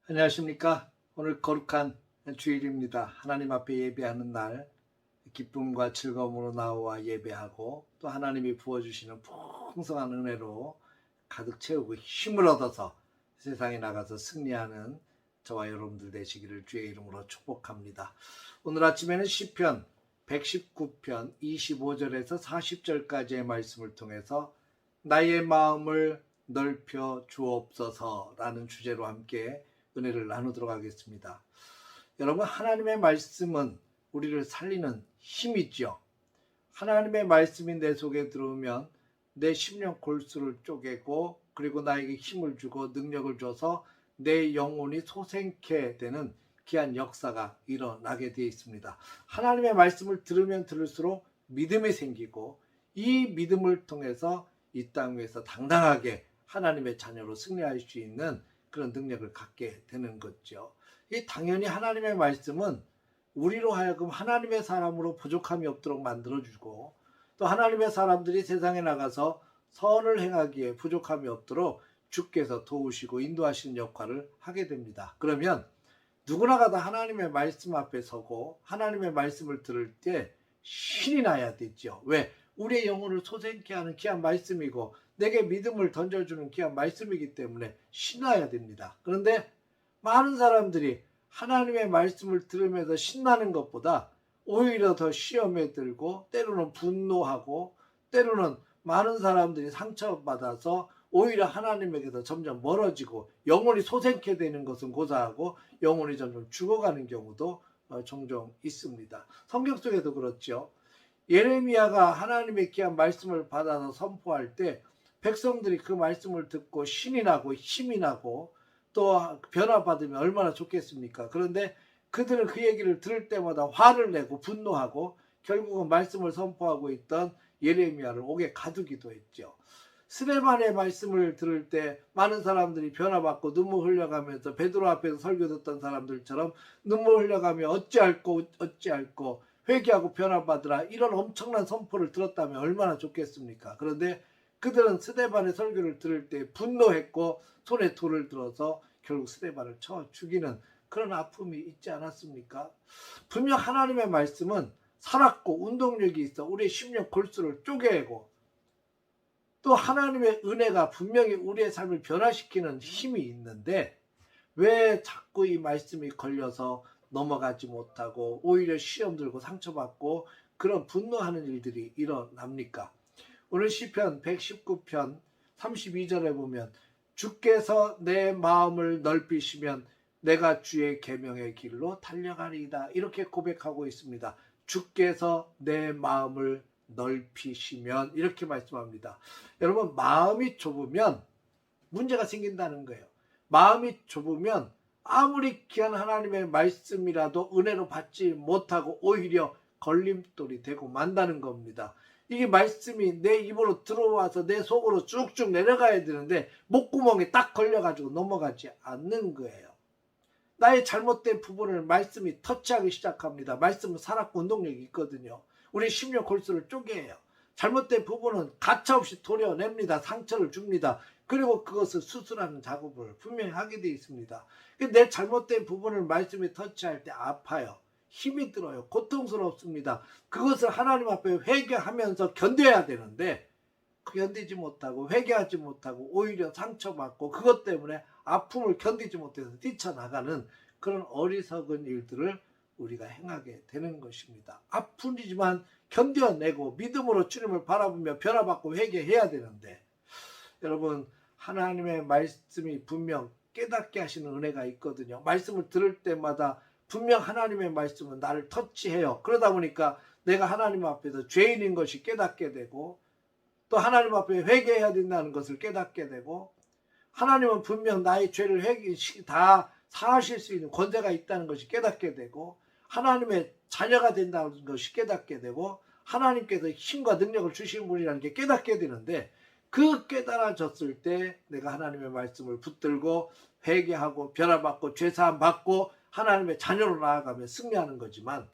안녕하십니까. 오늘 거룩한 주일입니다. 하나님 앞에 예배하는 날 기쁨과 즐거움으로 나와 예배하고 또 하나님이 부어주시는 풍성한 은혜로 가득 채우고 힘을 얻어서 세상에 나가서 승리하는 저와 여러분들 되시기를 주의 이름으로 축복합니다. 오늘 아침에는 시편 119편 25절에서 40절까지의 말씀을 통해서 나의 마음을 넓혀 주옵소서라는 주제로 함께 은혜를 나누도록 하겠습니다. 여러분, 하나님의 말씀은 우리를 살리는 힘이죠. 하나님의 말씀이 내 속에 들어오면 내 심령 골수를 쪼개고 그리고 나에게 힘을 주고 능력을 줘서 내 영혼이 소생케 되는 귀한 역사가 일어나게 되어 있습니다. 하나님의 말씀을 들으면 들을수록 믿음이 생기고 이 믿음을 통해서 이 땅 위에서 당당하게 하나님의 자녀로 승리할 수 있는 그런 능력을 갖게 되는 거죠. 당연히 하나님의 말씀은 우리로 하여금 하나님의 사람으로 부족함이 없도록 만들어주고 또 하나님의 사람들이 세상에 나가서 선을 행하기에 부족함이 없도록 주께서 도우시고 인도하시는 역할을 하게 됩니다. 그러면 누구나가 다 하나님의 말씀 앞에 서고 하나님의 말씀을 들을 때 신이 나야 되죠. 왜? 우리의 영혼을 소생케 하는 귀한 말씀이고 내게 믿음을 던져주는 귀한 말씀이기 때문에 신나야 됩니다. 그런데 많은 사람들이 하나님의 말씀을 들으면서 신나는 것보다 오히려 더 시험에 들고 때로는 분노하고 때로는 많은 사람들이 상처받아서 오히려 하나님에게서 점점 멀어지고 영혼이 소생케 되는 것은 고사하고 영혼이 점점 죽어가는 경우도 종종 있습니다. 성경 속에도 그렇죠. 예레미야가 하나님의 귀한 말씀을 받아서 선포할 때 백성들이 그 말씀을 듣고 신이 나고 힘이 나고 또 변화받으면 얼마나 좋겠습니까? 그런데 그들은 그 얘기를 들을 때마다 화를 내고 분노하고 결국은 말씀을 선포하고 있던 예레미야를 옥에 가두기도 했죠. 스데반의 말씀을 들을 때 많은 사람들이 변화받고 눈물 흘려가면서 베드로 앞에서 설교 듣던 사람들처럼 눈물 흘려가며 어찌할꼬 회개하고 변화받으라 이런 엄청난 선포를 들었다면 얼마나 좋겠습니까? 그런데 그들은 스데반의 설교를 들을 때 분노했고 손에 돌을 들어서 결국 스데반을 쳐 죽이는 그런 아픔이 있지 않았습니까? 분명 하나님의 말씀은 살았고 운동력이 있어 우리의 심령 골수를 쪼개고 또 하나님의 은혜가 분명히 우리의 삶을 변화시키는 힘이 있는데 왜 자꾸 이 말씀이 걸려서 넘어가지 못하고 오히려 시험 들고 상처받고 그런 분노하는 일들이 일어납니까? 오늘 시편 119편 32절에 보면 주께서 내 마음을 넓히시면 내가 주의 계명의 길로 달려가리이다 이렇게 고백하고 있습니다. 주께서 내 마음을 넓히시면 이렇게 말씀합니다. 여러분, 마음이 좁으면 문제가 생긴다는 거예요. 마음이 좁으면 아무리 귀한 하나님의 말씀이라도 은혜로 받지 못하고 오히려 걸림돌이 되고 만다는 겁니다. 이게 말씀이 내 입으로 들어와서 내 속으로 쭉쭉 내려가야 되는데 목구멍에 딱 걸려가지고 넘어가지 않는 거예요. 나의 잘못된 부분을 말씀이 터치하기 시작합니다. 말씀은 살았고 운동력이 있거든요. 우리 심령 골수를 쪼개요. 잘못된 부분은 가차없이 도려냅니다. 상처를 줍니다. 그리고 그것을 수술하는 작업을 분명히 하게 되어 있습니다. 내 잘못된 부분을 말씀이 터치할 때 아파요. 힘이 들어요. 고통스럽습니다. 그것을 하나님 앞에 회개하면서 견뎌야 되는데 견디지 못하고 회개하지 못하고 오히려 상처받고 그것 때문에 아픔을 견디지 못해서 뛰쳐나가는 그런 어리석은 일들을 우리가 행하게 되는 것입니다. 아프지만 견뎌내고 믿음으로 주님을 바라보며 변화받고 회개해야 되는데 여러분, 하나님의 말씀이 분명 깨닫게 하시는 은혜가 있거든요. 말씀을 들을 때마다 분명 하나님의 말씀은 나를 터치해요. 그러다 보니까 내가 하나님 앞에서 죄인인 것이 깨닫게 되고 또 하나님 앞에 회개해야 된다는 것을 깨닫게 되고 하나님은 분명 나의 죄를 다 사하실 수 있는 권세가 있다는 것이 깨닫게 되고 하나님의 자녀가 된다는 것이 깨닫게 되고 하나님께서 힘과 능력을 주시는 분이라는 게 깨닫게 되는데 그 깨달아졌을 때 내가 하나님의 말씀을 붙들고 회개하고 변화받고 죄사함 받고 하나님의 자녀로 나아가며 승리하는 거지만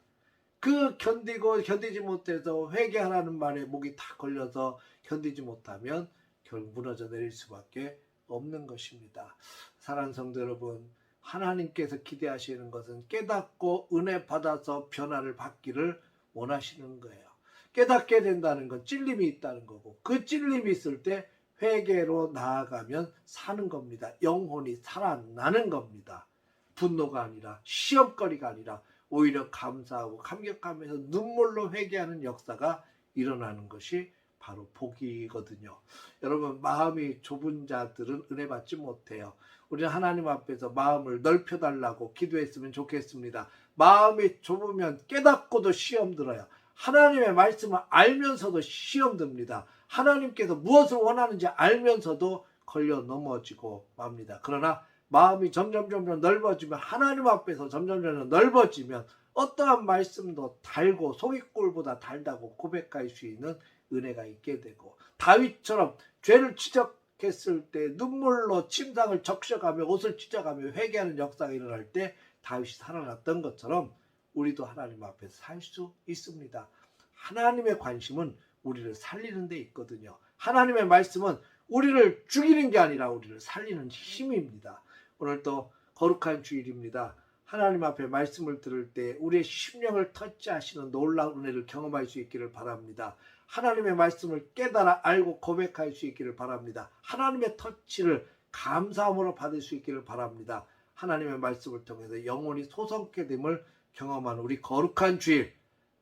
그 견디지 못해서 회개하라는 말에 목이 다 걸려서 견디지 못하면 결국 무너져 내릴 수밖에 없는 것입니다. 사랑하는 성도 여러분, 하나님께서 기대하시는 것은 깨닫고 은혜 받아서 변화를 받기를 원하시는 거예요. 깨닫게 된다는 건 찔림이 있다는 거고, 그 찔림이 있을 때 회개로 나아가면 사는 겁니다. 영혼이 살아나는 겁니다. 분노가 아니라, 시험거리가 아니라 오히려 감사하고 감격하면서 눈물로 회개하는 역사가 일어나는 것이 바로 복이거든요. 여러분, 마음이 좁은 자들은 은혜 받지 못해요. 우리는 하나님 앞에서 마음을 넓혀달라고 기도했으면 좋겠습니다. 마음이 좁으면 깨닫고도 시험 들어요. 하나님의 말씀을 알면서도 시험 듭니다. 하나님께서 무엇을 원하는지 알면서도 걸려 넘어지고 맙니다. 그러나 마음이 점점 넓어지면, 하나님 앞에서 점점 넓어지면 어떠한 말씀도 달고 송이꿀보다 달다고 고백할 수 있는 은혜가 있게 되고, 다윗처럼 죄를 지적했을 때 눈물로 침상을 적셔가며 옷을 찢어가며 회개하는 역사가 일어날 때 다윗이 살아났던 것처럼 우리도 하나님 앞에서 살 수 있습니다. 하나님의 관심은 우리를 살리는 데 있거든요. 하나님의 말씀은 우리를 죽이는 게 아니라 우리를 살리는 힘입니다. 오늘도 거룩한 주일입니다. 하나님 앞에 말씀을 들을 때 우리의 심령을 터치하시는 놀라운 은혜를 경험할 수 있기를 바랍니다. 하나님의 말씀을 깨달아 알고 고백할 수 있기를 바랍니다. 하나님의 터치를 감사함으로 받을 수 있기를 바랍니다. 하나님의 말씀을 통해서 영혼이 소성케 됨을 경험하는 우리 거룩한 주일,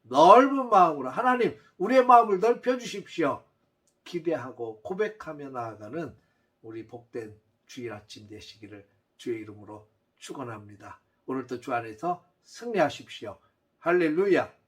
넓은 마음으로 하나님 우리의 마음을 넓혀주십시오. 기대하고 고백하며 나아가는 우리 복된 주일 아침 되시기를 주의 이름으로 축원합니다. 오늘도 주 안에서 승리하십시오. 할렐루야.